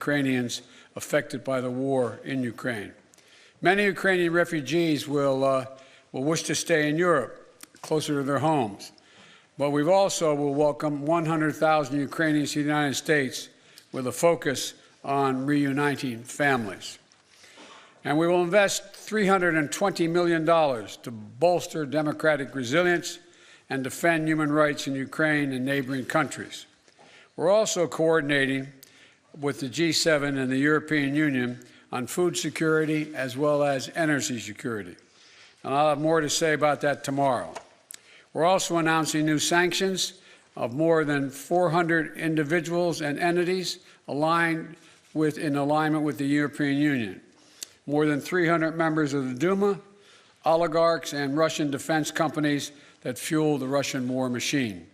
Ukrainians affected by the war in Ukraine. Many Ukrainian refugees will wish to stay in Europe, closer to their homes. But we also will welcome 100,000 Ukrainians to the United States with a focus on reuniting families. And we will invest $320 million to bolster democratic resilience and defend human rights in Ukraine and neighboring countries. We're also coordinating with the G7 and the European Union on food security as well as energy security. And I'll have more to say about that tomorrow. We're also announcing new sanctions of more than 400 individuals and entities in alignment with the European Union. More than 300 members of the Duma, oligarchs, and Russian defense companies that fuel the Russian war machine.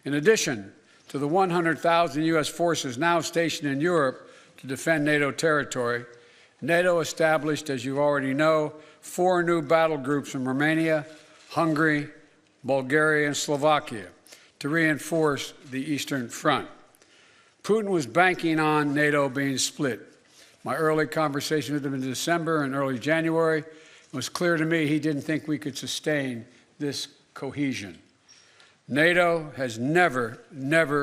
In addition to the 100,000 U.S. forces now stationed in Europe to defend NATO territory, NATO established, as you already know, 4 new battle groups from Romania, Hungary, Bulgaria, and Slovakia to reinforce the Eastern Front. Putin was banking on NATO being split. My early conversation with him in December and early January, it was clear to me he didn't think we could sustain this cohesion. NATO has never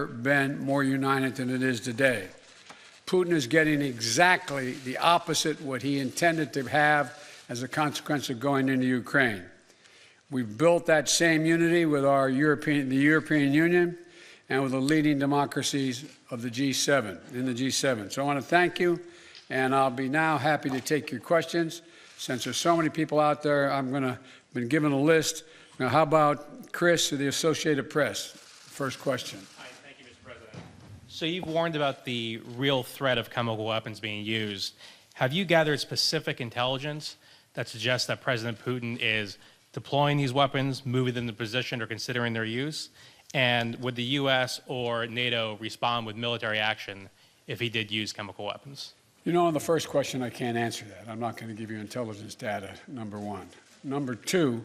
been more united than it is today. Putin is getting exactly the opposite what he intended to have as a consequence of going into Ukraine. We've built that same unity with the European Union and with the leading democracies of the G7, in the G7. So I want to thank you, and I'll be now happy to take your questions. Since there's so many people out there, been given a list. Now, how about Chris of the Associated Press? First question. Hi, thank you, Mr. President. So you've warned about the real threat of chemical weapons being used. Have you gathered specific intelligence that suggests that President Putin is deploying these weapons, moving them to position, or considering their use? And would the U.S. or NATO respond with military action if he did use chemical weapons? You know, on the first question, I can't answer that. I'm not going to give you intelligence data, number one. Number two,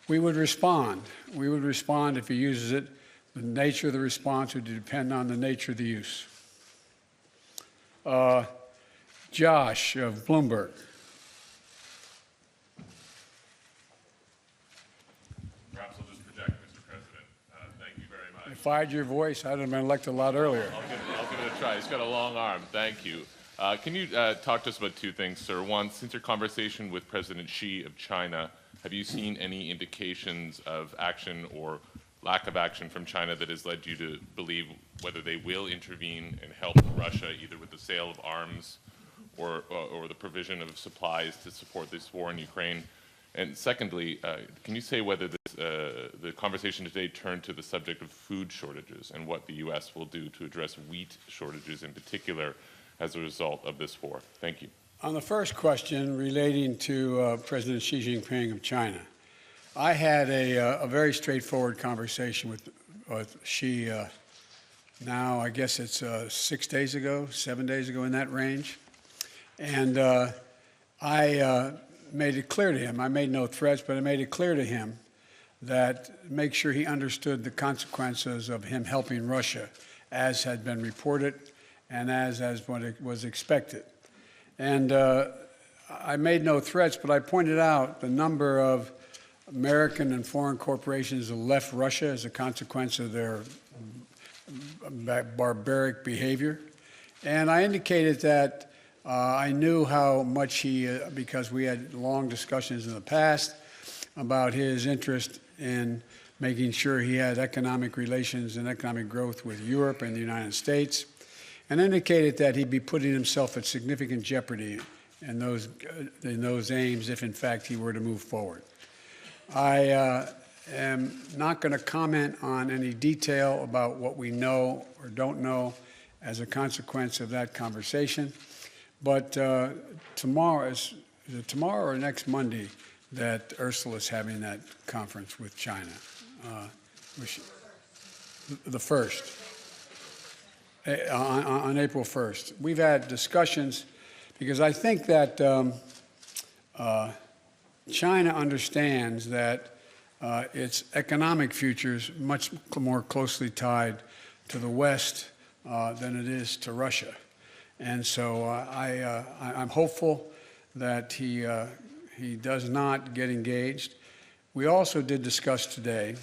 we would respond. We would respond if he uses it. The nature of the response would depend on the nature of the use. Josh of Bloomberg. Perhaps I'll just project, Mr. President. Thank you very much. If I had your voice, I'd have been elected a lot earlier. I'll give it a try. He's got a long arm. Thank you. Can you talk to us about 2 things, sir? One, since your conversation with President Xi of China, have you seen any indications of action or lack of action from China that has led you to believe whether they will intervene and help Russia, either with the sale of arms or the provision of supplies to support this war in Ukraine? And secondly, can you say whether the conversation today turned to the subject of food shortages and what the U.S. will do to address wheat shortages in particular as a result of this war? Thank you. On the first question relating to President Xi Jinping of China, I had a very straightforward conversation with Xi now, I guess it's 6 days ago, 7 days ago, in that range. And I made it clear to him, I made no threats, but I made it clear to him that make sure he understood the consequences of him helping Russia, as had been reported and as what it was expected. And I made no threats, but I pointed out the number of American and foreign corporations that left Russia as a consequence of their barbaric behavior. And I indicated that I knew how much because we had long discussions in the past about his interest in making sure he had economic relations and economic growth with Europe and the United States, and indicated that he'd be putting himself at significant jeopardy in those aims if, in fact, he were to move forward. I am not going to comment on any detail about what we know or don't know as a consequence of that conversation, but tomorrow, is it tomorrow or next Monday that Ursula is having that conference with China? The 1st. On April 1st. We've had discussions because I think that China understands that its economic future is much more closely tied to the West than it is to Russia. And so I'm hopeful that he does not get engaged. We also did discuss today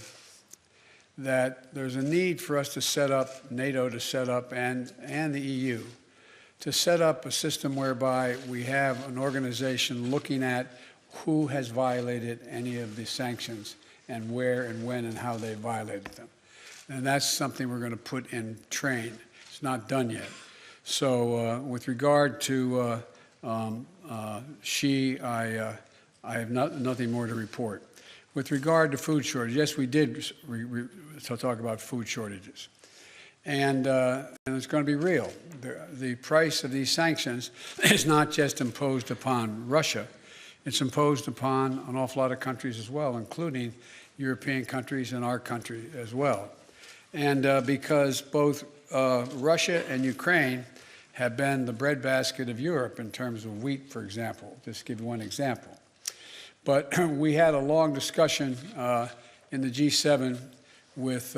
that there's a need for us to set up, NATO to set up, and the EU, to set up a system whereby we have an organization looking at who has violated any of the sanctions and where and when and how they violated them. And that's something we're going to put in train. It's not done yet. So with regard to Xi, I have nothing more to report. With regard to food shortage, yes, we did talk about food shortages. And it's going to be real. The price of these sanctions is not just imposed upon Russia. It's imposed upon an awful lot of countries as well, including European countries and our country as well. And because both Russia and Ukraine have been the breadbasket of Europe in terms of wheat, for example, just to give you one example. But we had a long discussion in the G7 with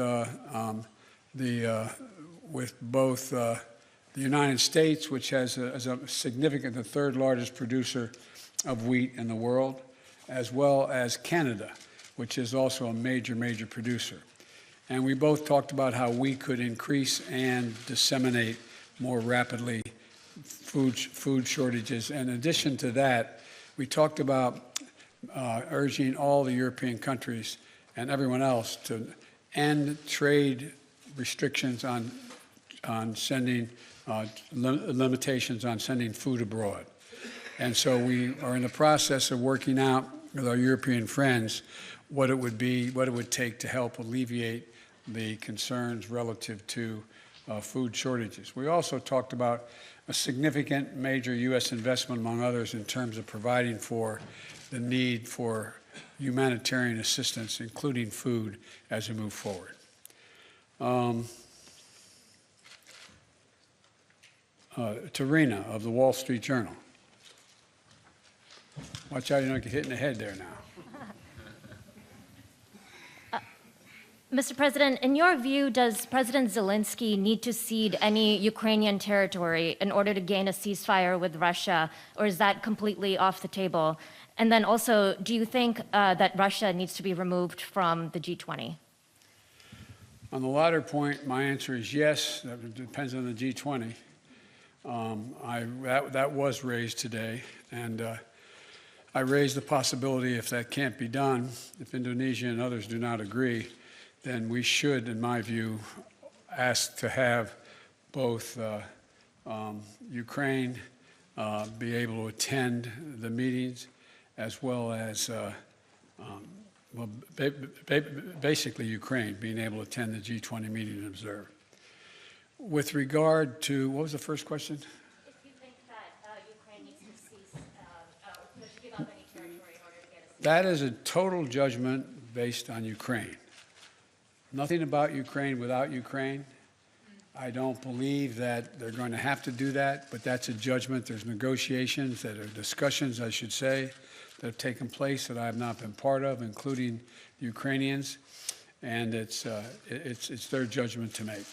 both the United States, which has a significant, the third largest producer of wheat in the world, as well as Canada, which is also a major, major producer. And we both talked about how we could increase and disseminate more rapidly food shortages. And in addition to that, we talked about urging all the European countries and everyone else to end trade restrictions on sending, limitations on sending food abroad. And so we are in the process of working out with our European friends what it would take to help alleviate the concerns relative to food shortages. We also talked about a significant major U.S. investment, among others, in terms of providing for the need for humanitarian assistance, including food, as we move forward. Tarina of the Wall Street Journal. Watch out, you don't get hit in the head there now. Mr. President, in your view, does President Zelensky need to cede any Ukrainian territory in order to gain a ceasefire with Russia, or is that completely off the table? And then also, do you think that Russia needs to be removed from the G20? On the latter point, my answer is yes. That depends on the G20. That was raised today, and I raised the possibility if that can't be done, if Indonesia and others do not agree, then we should, in my view, ask to have both Ukraine be able to attend the meetings, as well as basically Ukraine being able to attend the G20 meeting and observe. With regard to, what was the first question? If you think that Ukraine needs to cease, to give up any territory in order to get a ceasefire. That is a total judgment based on Ukraine. Nothing about Ukraine without Ukraine. I don't believe that they're going to have to do that, but that's a judgment. There's negotiations, that are discussions, I should say, that have taken place that I have not been part of, including the Ukrainians, and it's their judgment to make.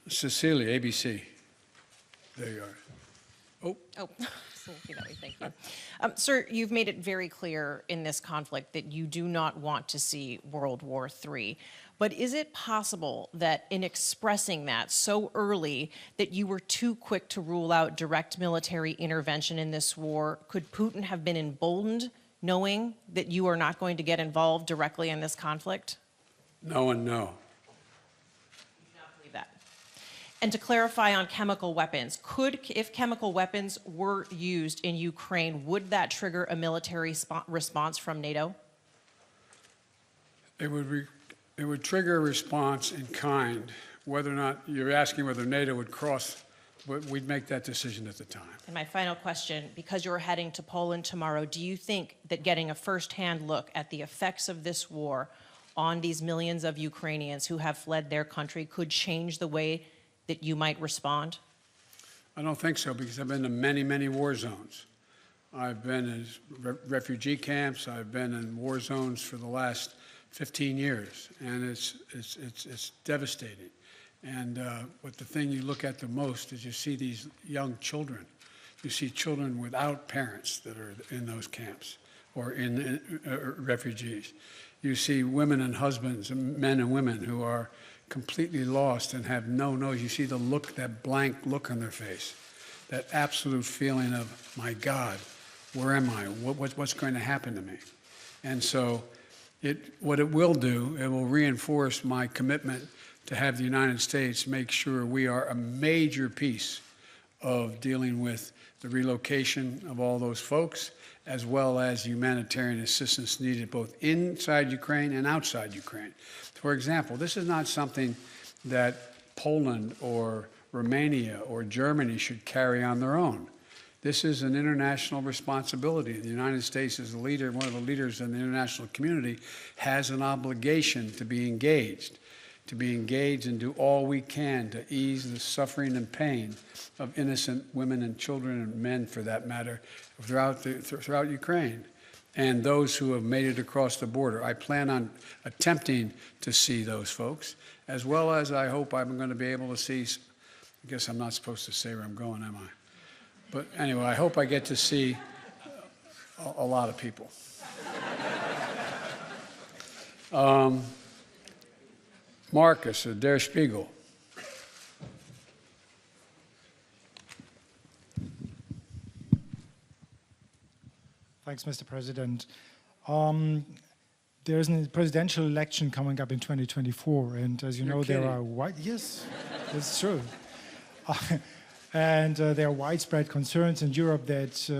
Cecilia, ABC. There you are. Oh, thank you. Sir, you've made it very clear in this conflict that you do not want to see World War III. But is it possible that in expressing that so early that you were too quick to rule out direct military intervention in this war? Could Putin have been emboldened knowing that you are not going to get involved directly in this conflict? No and no. And to clarify on chemical weapons, if chemical weapons were used in Ukraine, would that trigger a military response from NATO? It would trigger a response in kind. Whether or not you're asking whether NATO would cross, we'd make that decision at the time. And my final question, because you're heading to Poland tomorrow, do you think that getting a firsthand look at the effects of this war on these millions of Ukrainians who have fled their country could change the way that you might respond? I don't think so, because I've been to many, many war zones. I've been in refugee camps. I've been in war zones for the last 15 years, and it's devastating. But the thing you look at the most is you see these young children. You see children without parents that are in those camps or in refugees. You see women and husbands, men and women who are completely lost and have no nose. You see the look, that blank look on their face, that absolute feeling of, my God, where am I? What's going to happen to me? And so what it will do, it will reinforce my commitment to have the United States make sure we are a major piece of dealing with the relocation of all those folks, as well as humanitarian assistance needed both inside Ukraine and outside Ukraine. For example, this is not something that Poland or Romania or Germany should carry on their own. This is an international responsibility. The United States, as a leader, one of the leaders in the international community, has an obligation to be engaged and do all we can to ease the suffering and pain of innocent women and children and men, for that matter, throughout Ukraine, and those who have made it across the border. I plan on attempting to see those folks, as well as I hope I'm going to be able to see, I guess I'm not supposed to say where I'm going, am I? But anyway, I hope I get to see a lot of people. Marcus of Der Spiegel. Thanks, Mr. President. There's a presidential election coming up in 2024, and as you know, there are yes, that's true. And there are widespread concerns in Europe that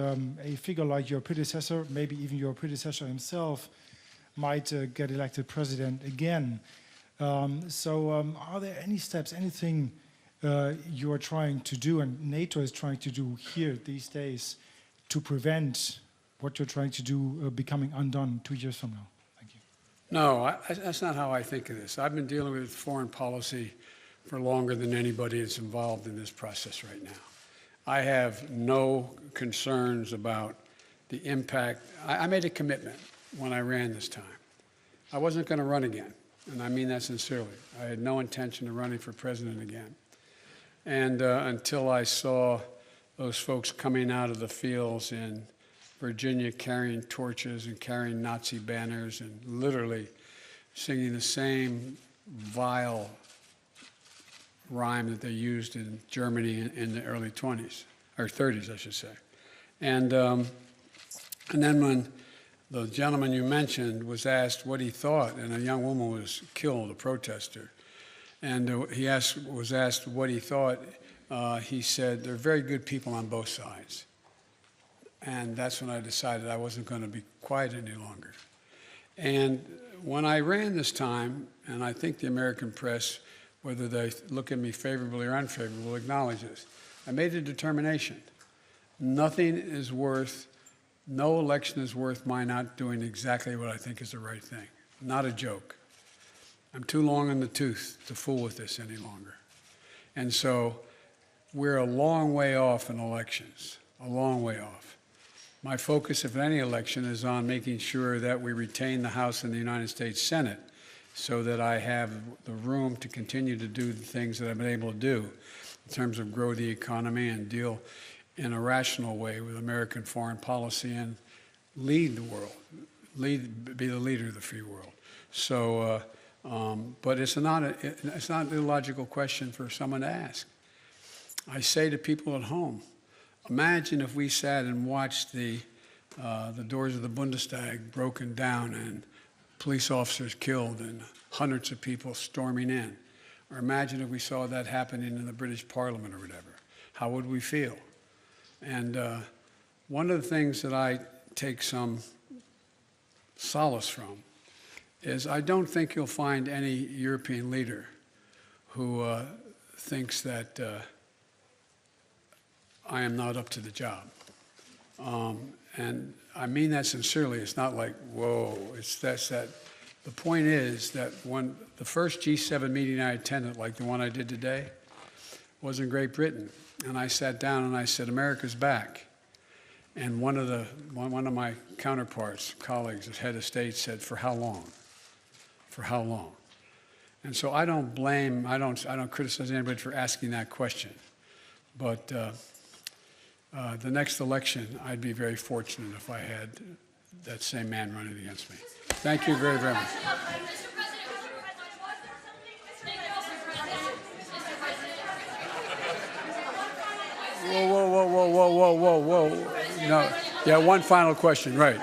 a figure like your predecessor, maybe even your predecessor himself, might get elected president again. Are there any steps, anything you are trying to do and NATO is trying to do here these days to prevent what you're trying to do becoming undone 2 years from now? Thank you. No, that's not how I think of this. I've been dealing with foreign policy for longer than anybody that's involved in this process right now. I have no concerns about the impact. I made a commitment when I ran this time. I wasn't going to run again, and I mean that sincerely. I had no intention of running for president again. And until I saw those folks coming out of the fields in Virginia carrying torches and carrying Nazi banners and literally singing the same vile rhyme that they used in Germany in the early 20s, or 30s, I should say. And then when the gentleman you mentioned was asked what he thought, and a young woman was killed, a protester, and he was asked what he thought, he said, "They're very good people on both sides." And that's when I decided I wasn't going to be quiet any longer. And when I ran this time, and I think the American press, whether they look at me favorably or unfavorably, will acknowledge this, I made a determination. Nothing is worth, no election is worth my not doing exactly what I think is the right thing. Not a joke. I'm too long in the tooth to fool with this any longer. And so we're a long way off in elections, a long way off. My focus, if any election, is on making sure that we retain the House and the United States Senate so that I have the room to continue to do the things that I've been able to do in terms of grow the economy and deal in a rational way with American foreign policy and lead the world, be the leader of the free world. So, but it's not an illogical question for someone to ask. I say to people at home, imagine if we sat and watched the doors of the Bundestag broken down and police officers killed and hundreds of people storming in. Or imagine if we saw that happening in the British Parliament or whatever. How would we feel? And one of the things that I take some solace from is I don't think you'll find any European leader who thinks that I am not up to the job. And I mean that sincerely. It's not like, whoa, it's that. The point is that when the first G7 meeting I attended, like the one I did today, was in Great Britain. And I sat down and I said, America's back. And one of my counterparts, colleagues, as head of state, said, for how long? For how long? And so I don't criticize anybody for asking that question. But the next election, I'd be very fortunate if I had that same man running against me. Thank you very, very much. Whoa. No. Yeah, one final question, right.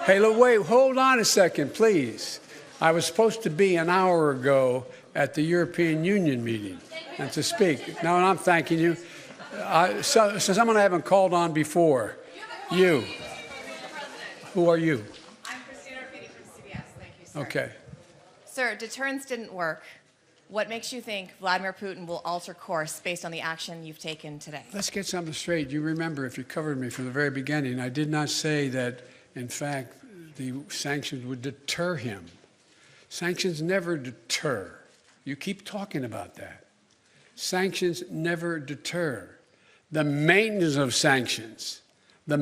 Hey, look, wait, hold on a second, please. I was supposed to be an hour ago at the European Union meeting and to speak. No, I'm thanking you. So someone I haven't called on before. You. Who are you? I'm Christina Rafiti from CBS. Thank you, sir. Okay. Sir, deterrence didn't work. What makes you think Vladimir Putin will alter course based on the action you've taken today? Let's get something straight. You remember, if you covered me from the very beginning, I did not say that, in fact, the sanctions would deter him. Sanctions never deter. You keep talking about that. Sanctions never deter. The maintenance of sanctions, the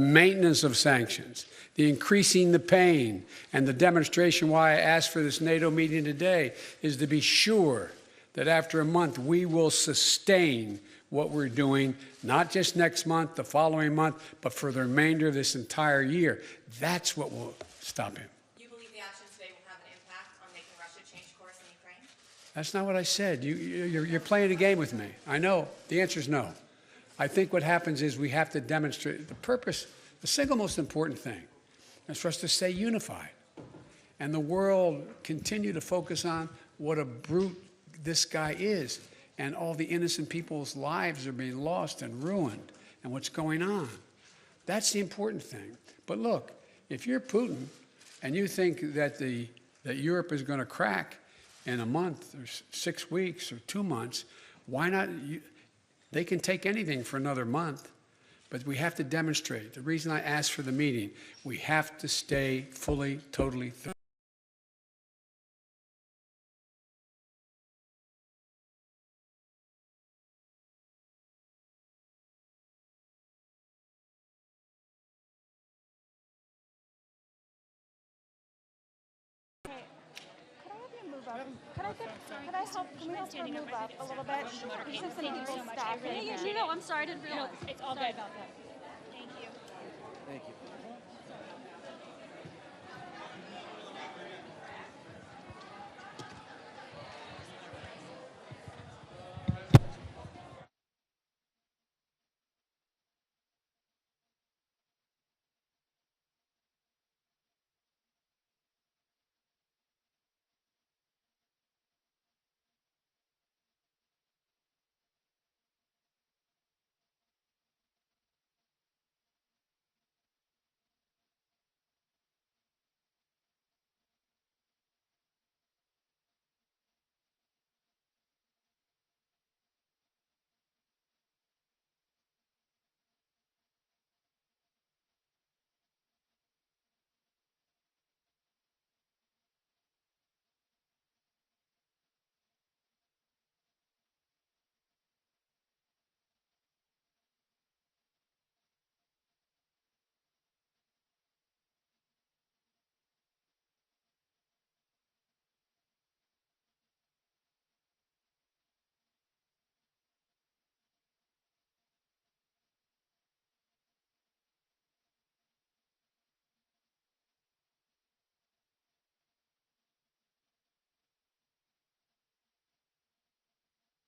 increasing the pain, and the demonstration why I asked for this NATO meeting today is to be sure that after a month we will sustain what we're doing, not just next month, the following month, but for the remainder of this entire year. That's what will stop him. You believe the actions today will have an impact on making Russia change course in Ukraine? That's not what I said. You're playing a game with me. I know. The answer is no. I think what happens is we have to demonstrate the purpose. The single most important thing is for us to stay unified. And the world continue to focus on what a brute this guy is. And all the innocent people's lives are being lost and ruined and what's going on. That's the important thing. But look, if you're Putin and you think that that Europe is going to crack in a month or 6 weeks or 2 months, why not? They can take anything for another month, but we have to demonstrate. The reason I asked for the meeting, we have to stay fully, totally. Can we help her move up a little bit? Because there's some people staffing. No, I'm sorry, I didn't realize. It's all good about that. Thank you. Thank you.